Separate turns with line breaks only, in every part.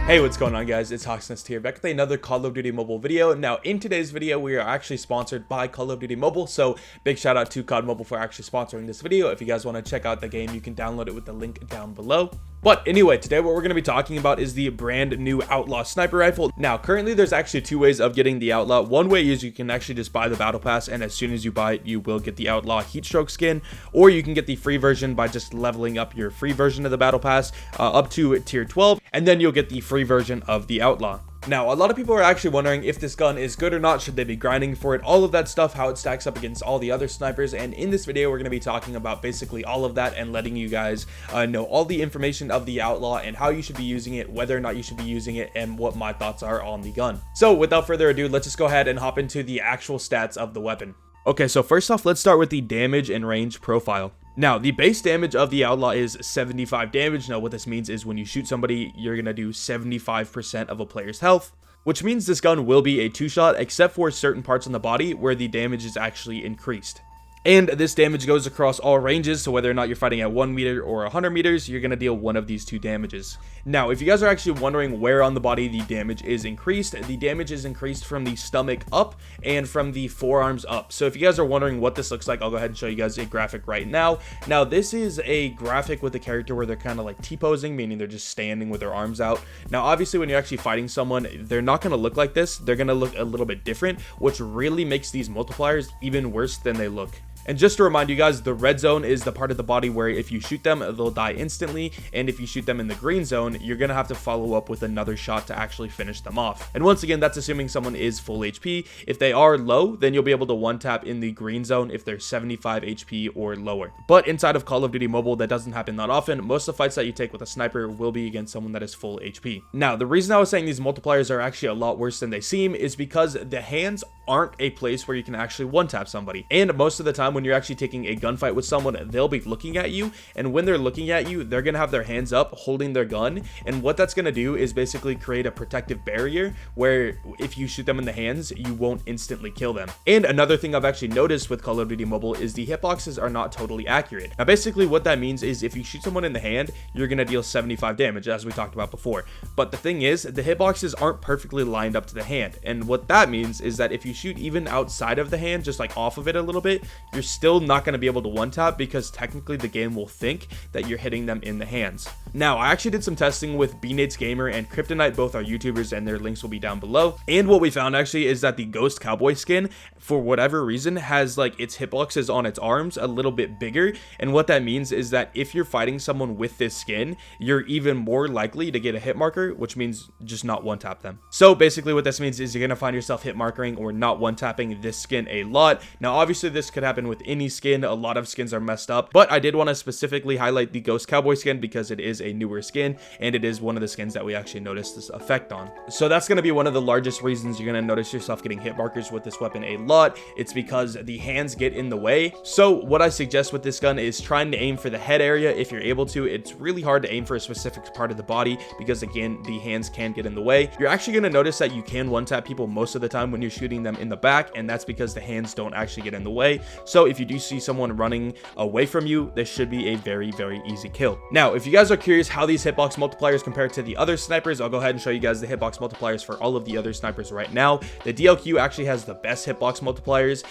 Hey, what's going on, guys? It's HawksNest here, back with another Call of Duty Mobile video. Now, in today's video, we are actually sponsored by Call of Duty Mobile, so big shout out to COD Mobile for actually sponsoring this video. If you guys want to check out the game, you can download it with the link down below. But anyway, today what we're going to be talking about is the brand new Outlaw sniper rifle. Now, currently there's actually two ways of getting the Outlaw. One way is you can actually just buy the battle pass, and as soon as you buy it, you will get the Outlaw heatstroke skin, or you can get the free version by just leveling up your free version of the battle pass up to tier 12, and then you'll get the free version of the Outlaw. Now, a lot of people are actually wondering if this gun is good or not, should they be grinding for it, all of that stuff, how it stacks up against all the other snipers, and in this video we're going to be talking about basically all of that and letting you guys know all the information of the Outlaw and how you should be using it, whether or not you should be using it, and what my thoughts are on the gun. So without further ado, let's just go ahead and hop into the actual stats of the weapon. Okay, so first off, let's start with the damage and range profile. Now, the base damage of the Outlaw is 75 damage. Now, what this means is when you shoot somebody, you're going to do 75% of a player's health, which means this gun will be a two-shot, except for certain parts on the body where the damage is actually increased. And this damage goes across all ranges, so whether or not you're fighting at 1 meter or 100 meters, you're going to deal one of these two damages. Now, if you guys are actually wondering where on the body the damage is increased from the stomach up and from the forearms up. So if you guys are wondering what this looks like, I'll go ahead and show you guys a graphic right now. Now, this is a graphic with a character where they're kind of like T-posing, meaning they're just standing with their arms out. Now, obviously, when you're actually fighting someone, they're not going to look like this. They're going to look a little bit different, which really makes these multipliers even worse than they look. And just to remind you guys, the red zone is the part of the body where if you shoot them, they'll die instantly. And if you shoot them in the green zone, you're going to have to follow up with another shot to actually finish them off. And once again, that's assuming someone is full HP. If they are low, then you'll be able to one-tap in the green zone if they're 75 HP or lower. But inside of Call of Duty Mobile, that doesn't happen that often. Most of the fights that you take with a sniper will be against someone that is full HP. Now, the reason I was saying these multipliers are actually a lot worse than they seem is because the hands aren't a place where you can actually one-tap somebody. And most of the time when you're actually taking a gunfight with someone, they'll be looking at you, and when they're looking at you, they're gonna have their hands up holding their gun, and what that's gonna do is basically create a protective barrier where if you shoot them in the hands, you won't instantly kill them. And another thing I've actually noticed with Call of Duty Mobile is the hitboxes are not totally accurate. Now basically what that means is if you shoot someone in the hand, you're gonna deal 75 damage, as we talked about before. But the thing is, the hitboxes aren't perfectly lined up to the hand, and what that means is that if you shoot even outside of the hand, just like off of it a little bit, you're still not going to be able to one tap because technically the game will think that you're hitting them in the hands. Now, I actually did some testing with B-Nates Gamer and Kryptonite, both are YouTubers, and their links will be down below. And what we found actually is that the Ghost Cowboy skin, for whatever reason, has like its hitboxes on its arms a little bit bigger. And what that means is that if you're fighting someone with this skin, you're even more likely to get a hit marker, which means just not one tap them. So basically what this means is you're going to find yourself hit markering or not one tapping this skin a lot. Now, obviously this could happen with any skin. A lot of skins are messed up, but I did want to specifically highlight the Ghost Cowboy skin because it is a newer skin and it is one of the skins that we actually noticed this effect on. So that's going to be one of the largest reasons you're going to notice yourself getting hit markers with this weapon a lot. It's because the hands get in the way. So what I suggest with this gun is trying to aim for the head area if you're able to. It's really hard to aim for a specific part of the body because again, the hands can get in the way. You're actually going to notice that you can one tap people most of the time when you're shooting them in the back, and that's because the hands don't actually get in the way. So if you do see someone running away from you, this should be a very, very easy kill. Now, if you guys are curious how these hitbox multipliers compare to the other snipers, I'll go ahead and show you guys the hitbox multipliers for all of the other snipers right now. The DLQ actually has the best hitbox multipliers,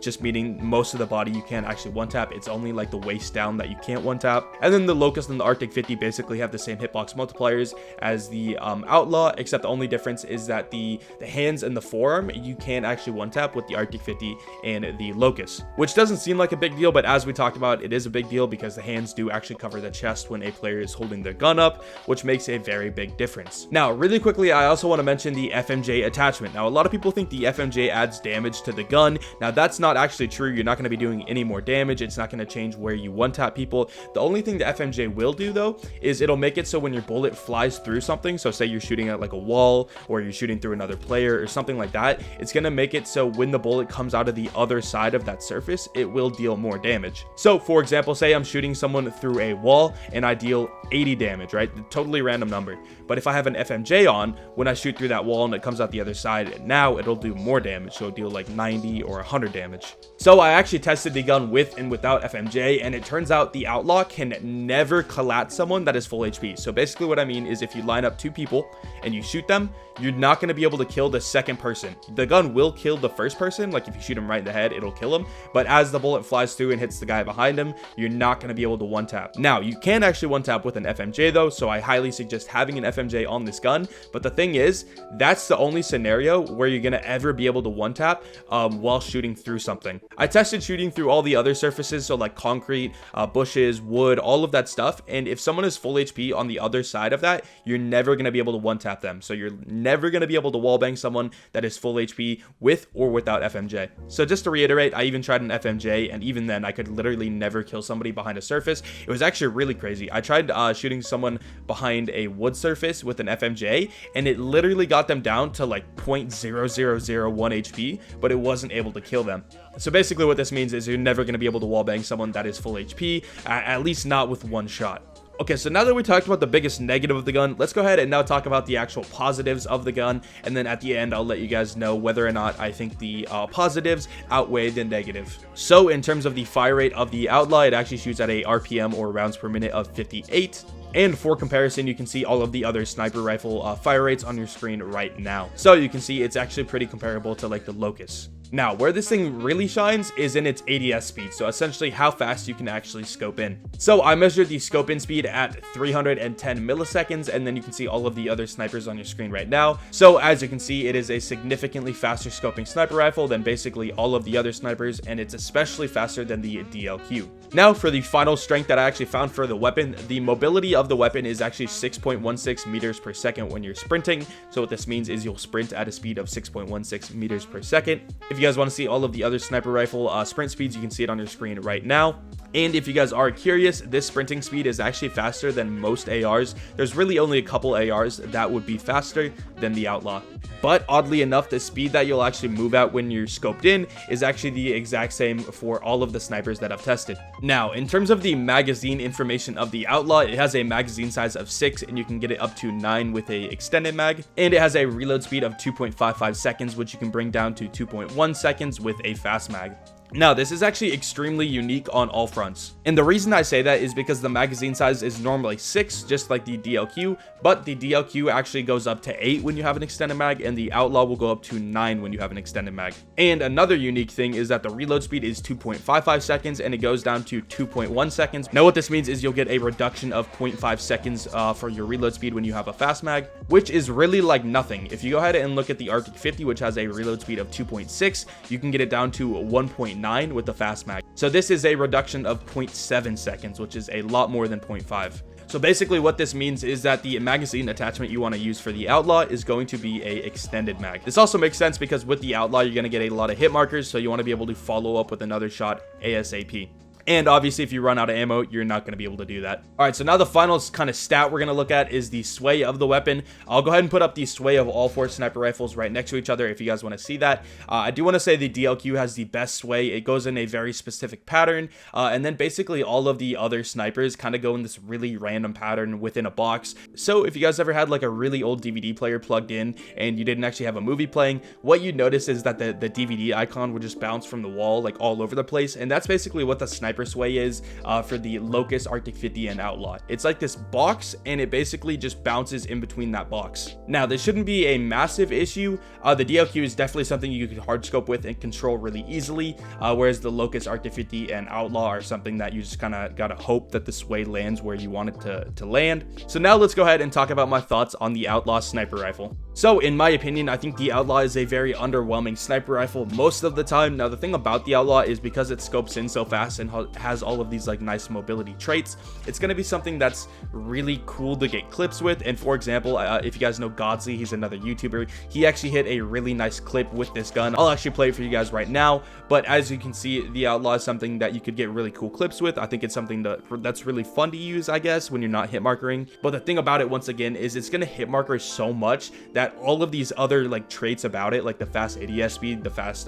just meaning most of the body you can actually one tap. It's only like the waist down that you can't one tap. And then the Locust and the Arctic 50 basically have the same hitbox multipliers as the Outlaw, except the only difference is that the hands and the forearm you can actually one tap with the Arctic 50 and the Locust, which doesn't seem like a big deal, but as we talked about, it is a big deal because the hands do actually cover the chest when a player is holding their gun up, which makes a very big difference. Now, really quickly, I also want to mention the FMJ attachment. Now, a lot of people think the FMJ adds damage to the gun. Now, that's not actually true. You're not going to be doing any more damage. It's not going to change where you one tap people. The only thing the FMJ will do though is it'll make it so when your bullet flies through something, so say you're shooting at like a wall or you're shooting through another player or something like that, it's going to make it so when the bullet comes out of the other side of that surface, it will deal more damage. So for example, say I'm shooting someone through a wall and I deal 80 damage, right? Totally random number. But if I have an FMJ on, when I shoot through that wall and it comes out the other side, now it'll do more damage. So it'll deal like 90 or 100 damage. So I actually tested the gun with and without FMJ, and it turns out the Outlaw can never collat someone that is full HP. So basically what I mean is if you line up two people and you shoot them, you're not going to be able to kill the second person. The gun will kill the first person, like if you shoot him right in the head, it'll kill him. But as the bullet flies through and hits the guy behind him, you're not going to be able to one tap. Now, you can actually one tap with an FMJ though, so I highly suggest having an FMJ on this gun. But the thing is, that's the only scenario where you're going to ever be able to one tap while shooting through something. I tested shooting through all the other surfaces, so like concrete, bushes, wood, all of that stuff. And if someone is full HP on the other side of that, you're never going to be able to one tap them. So you're never going to be able to wallbang someone that is full HP with or without FMJ. So just to reiterate, I even tried an FMJ, and even then I could literally never kill somebody behind a surface. It was actually really crazy. I tried shooting someone behind a wood surface with an FMJ, and it literally got them down to like 0.0001 HP, but it wasn't able to kill them. So basically what this means is you're never going to be able to wallbang someone that is full HP, at least not with one shot. Okay, so now that we talked about the biggest negative of the gun, let's go ahead and now talk about the actual positives of the gun. And then at the end, I'll let you guys know whether or not I think the positives outweigh the negative. So in terms of the fire rate of the Outlaw, it actually shoots at a RPM or rounds per minute of 58. And for comparison, you can see all of the other sniper rifle fire rates on your screen right now. So you can see it's actually pretty comparable to like the Locust. Now, where this thing really shines is in its ADS speed, so essentially how fast you can actually scope in. So I measured the scope in speed at 310 milliseconds, and then you can see all of the other snipers on your screen right now. So as you can see, it is a significantly faster scoping sniper rifle than basically all of the other snipers, and it's especially faster than the DLQ. Now for the final strength that I actually found for the weapon, the mobility of the weapon is actually 6.16 meters per second when you're sprinting. So what this means is you'll sprint at a speed of 6.16 meters per second. If you guys want to see all of the other sniper rifle sprint speeds, you can see it on your screen right now. And if you guys are curious, this sprinting speed is actually faster than most ARs. There's really only a couple ARs that would be faster than the Outlaw. But oddly enough, the speed that you'll actually move at when you're scoped in is actually the exact same for all of the snipers that I've tested. Now, in terms of the magazine information of the Outlaw, it has a magazine size of 6, and you can get it up to 9 with a extended mag. And it has a reload speed of 2.55 seconds, which you can bring down to 2.1 seconds with a fast mag. Now, this is actually extremely unique on all fronts. And the reason I say that is because the magazine size is normally 6, just like the DLQ, but the DLQ actually goes up to 8 when you have an extended mag, and the Outlaw will go up to 9 when you have an extended mag. And another unique thing is that the reload speed is 2.55 seconds, and it goes down to 2.1 seconds. Now, what this means is you'll get a reduction of 0.5 seconds for your reload speed when you have a fast mag, which is really like nothing. If you go ahead and look at the Arctic 50, which has a reload speed of 2.6, you can get it down to 1.9 with the fast mag. So this is a reduction of 0.7 seconds, which is a lot more than 0.5. So basically what this means is that the magazine attachment you want to use for the Outlaw is going to be a extended mag. This also makes sense because with the Outlaw, you're going to get a lot of hit markers, so you want to be able to follow up with another shot ASAP. And obviously, if you run out of ammo, you're not going to be able to do that. All right, so now the final kind of stat we're going to look at is the sway of the weapon. I'll go ahead and put up the sway of all 4 sniper rifles right next to each other if you guys want to see that. I do want to say the DLQ has the best sway. It goes in a very specific pattern. And then basically all of the other snipers kind of go in this really random pattern within a box. So if you guys ever had like a really old DVD player plugged in and you didn't actually have a movie playing, what you'd notice is that the DVD icon would just bounce from the wall like all over the place. And that's basically what the sniper sway is for the Locust, Arctic 50, and Outlaw. It's like this box, and it basically just bounces in between that box. Now, this shouldn't be a massive issue. The DLQ is definitely something you could hard scope with and control really easily, whereas the Locust, Arctic 50, and Outlaw are something that you just kind of gotta hope that the sway lands where you want it to land. So now let's go ahead and talk about my thoughts on the Outlaw sniper rifle. So in my opinion, I think the Outlaw is a very underwhelming sniper rifle most of the time. Now, the thing about the Outlaw is because it scopes in so fast and has all of these like nice mobility traits, it's going to be something that's really cool to get clips with. And for example, if you guys know Godsley, he's another YouTuber, he actually hit a really nice clip with this gun. I'll actually play it for you guys right now, but as you can see, the Outlaw is something that you could get really cool clips with. I think it's something that's really fun to use, I guess, when you're not hit markering. But the thing about it, once again, is it's going to hit marker so much that that all of these other like traits about it, like the fast ADS speed, the fast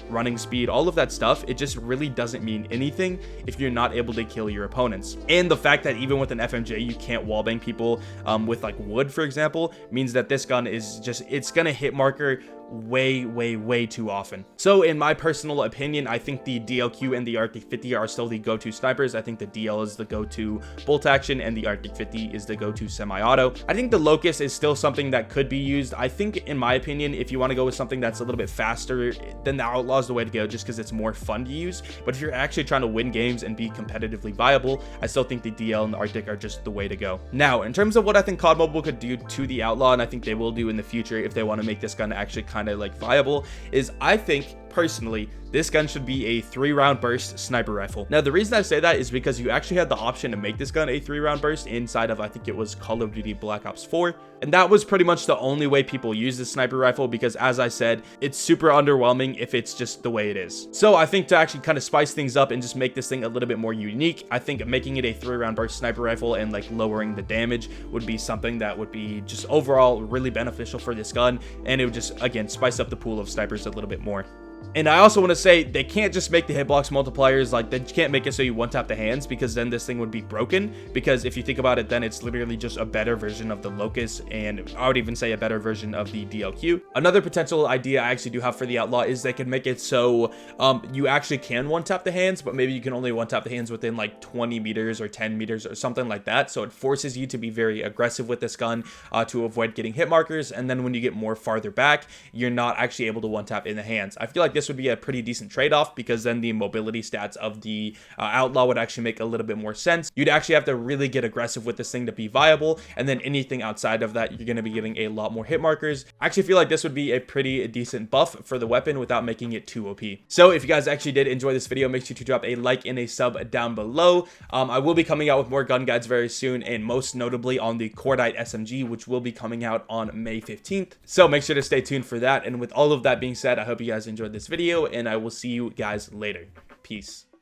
running speed, all of that stuff, it just really doesn't mean anything if you're not able to kill your opponents. And the fact that even with an FMJ you can't wallbang people with like wood, for example, means that this gun is just, it's gonna hit marker way too often. So in my personal opinion, I think the DLQ and the Arctic 50 are still the go-to snipers. I think the DL is the go-to bolt action and the Arctic 50 is the go-to semi-auto. I think the Locust is still something that could be used. I think, in my opinion, if you want to go with something that's a little bit faster, then the Outlaw is the way to go, just because it's more fun to use. But if you're actually trying to win games and be competitively viable, I still think the DL and the Arctic are just the way to go. Now, in terms of what I think COD Mobile could do to the Outlaw, and I think they will do in the future if they want to make this gun actually kind of like viable, is I think personally this gun should be a 3-round burst sniper rifle. Now the reason I say that is because you actually had the option to make this gun a 3-round burst inside of, I think it was Call of Duty Black Ops 4, and that was pretty much the only way people use this sniper rifle, because as I said, it's super underwhelming if it's just the way it is. So I think to actually kind of spice things up and just make this thing a little bit more unique, I think making it a 3-round burst sniper rifle and like lowering the damage would be something that would be just overall really beneficial for this gun, and it would just, again, spice up the pool of snipers a little bit more. And I also want to say, they can't just make the hitbox multipliers, like they can't make it so you one-tap the hands, because then this thing would be broken. Because if you think about it, then it's literally just a better version of the Locust, and I would even say a better version of the DLQ. Another potential idea I actually do have for the Outlaw is they can make it so you actually can one-tap the hands, but maybe you can only one-tap the hands within like 20 meters or 10 meters or something like that. So it forces you to be very aggressive with this gun to avoid getting hit markers, and then when you get more farther back, you're not actually able to one-tap in the hands. I feel like this would be a pretty decent trade-off, because then the mobility stats of the Outlaw would actually make a little bit more sense. You'd actually have to really get aggressive with this thing to be viable, and then anything outside of that, you're going to be getting a lot more hit markers. I actually feel like this would be a pretty decent buff for the weapon without making it too OP. So if you guys actually did enjoy this video, make sure to drop a like and a sub down below. I will be coming out with more gun guides very soon, and most notably on the Cordite SMG, which will be coming out on May 15th. So make sure to stay tuned for that. And with all of that being said, I hope you guys enjoyed this video, and I will see you guys later. Peace.